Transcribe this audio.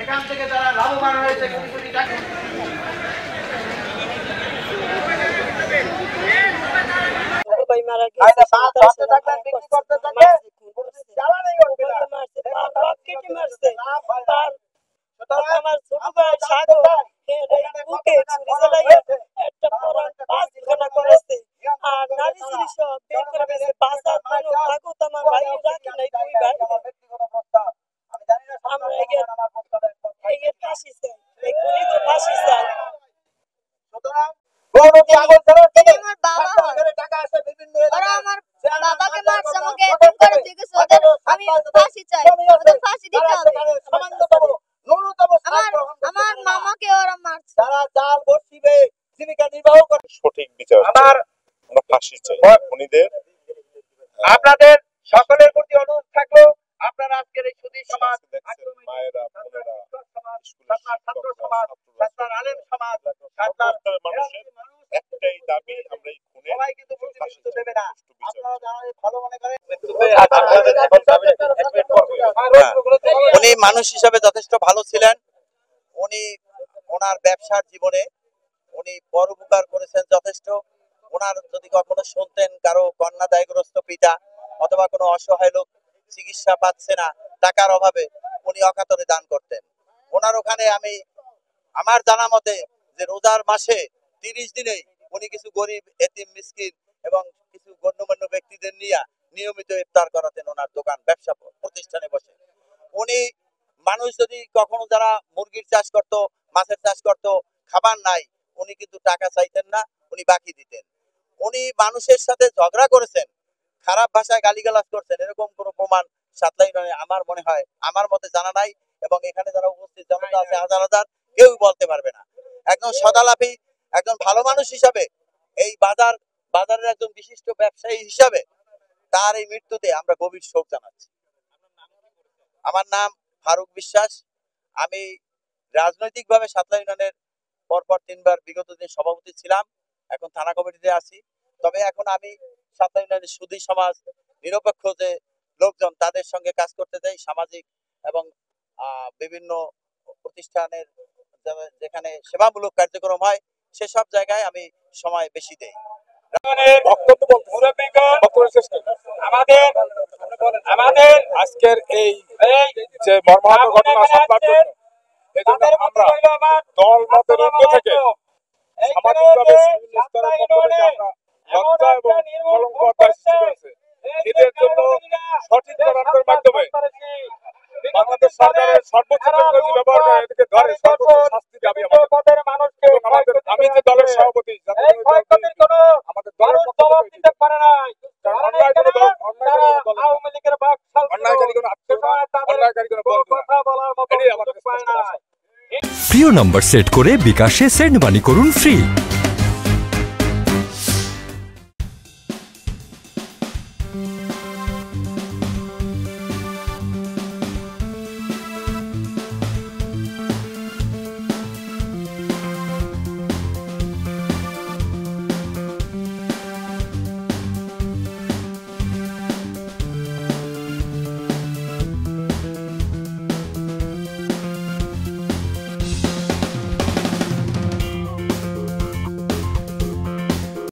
এখান থেকে যারা লাভবান হয়েছে কোটি কোটি টাকা সঠিক বিচার ফাঁসি চাই খুনিদের। আপনাদের সকলের প্রতি অনুরোধ থাকলো আপনারা আজকের এই সুধী সমাজ, মায়েরা, বোনেরা, ছাত্র সমাজ, ছাত্র আলেম সমাজ, মানুষের একটাই দাবি, আমরা এই খুনে সবাই কিন্তু প্রতিনিধিত্ব দেবে না। আপনারা যারা ভালো মনে করেন উনি মানুষ হিসাবে যথেষ্ট ভালো ছিলেন। উনি ওনার ব্যবসার জীবনে উনি বড় উপকার করেছেন যথেষ্ট। ওনার যদি কখনো শুনতেন কারো কন্যা দায়গ্রস্ত পিতা অথবা কোনো অসহায় লোক চিকিৎসা পাচ্ছে না টাকার অভাবে, উনি অকাতরে দান করতেন। ওনার ওখানে আমি আমার জানা মতে যে রোজার মাসে 30 দিনেই উনি কিছু গরিব এতিম মিসকিন এবং কিছু গণ্যমান্য ব্যক্তিদের নিয়ে নিয়মিত ইফতার করাতেন ওনার দোকান ব্যবসা প্রতিষ্ঠানে বসে। উনি মানুষ যদি কখনো যারা মুরগির চাষ করত, মাছের চাষ করত, খাবার নাই, উনি কিন্তু টাকা চাইতেন না, উনি বাকি দিতেন। উনি মানুষের সাথে ঝগড়া করেছেন, খারাপ ভাষায় গালিগালাজ করছেন, এরকম কোনো প্রমাণ সাতলাই নয় আমার মনে হয়, আমার মতে জানা নাই। এবং এখানে যারা উপস্থিত জনতা আছে হাজার হাজার, কেউ বলতে পারবে না। একজন সদালাপী, একজন ভালো মানুষ হিসাবে, এই বাজারের একজন বিশিষ্ট ব্যবসায়ী হিসাবে তার এই মৃত্যুতে আমরা গভীর শোক জানাচ্ছি। আমার নাম ফারুক বিশ্বাস। আমি রাজনৈতিকভাবে সাতলাই ইউনিয়নের পরপর 3 বার বিগত দিন সভাপতি ছিলাম, এখন থানা কমিটিতে আছি। তবে এখন আমি সাতলাই ইউনিয়নের সুধী সমাজ, নিরপেক্ষ যে লোকজন তাদের সঙ্গে কাজ করতে চাই। সামাজিক এবং বিভিন্ন প্রতিষ্ঠানের যেখানে সেবামূলক কার্যক্রম হয় সেসব জায়গায় আমি সময় বেশি দেই। আমাদের আজকের এই যে মর্মাহত ঘটনা সংবাদ জন্য এজন্য আমরা দল মতের ঊর্ধ্বে থেকে সামাজিকভাবে বিভিন্ন স্তরের পক্ষ থেকে আমরা লজ্জা এবং কলঙ্ক সৃষ্টি করেছে। এদের জন্য সঠিক তদন্তের মাধ্যমে বাংলাদেশ সরকারের সর্বোচ্চ টেকনোলজি ব্যবহার করে এদেরকে ধরে সর্বোচ্চ শাস্তি দাবি আমাদের। আমি যে দলের সভাপতি আমাদের দলের পক্ষ থেকে প্রিয় নাম্বার সেট করে বিকাশে সেন্ড মানি করুন ফ্রি।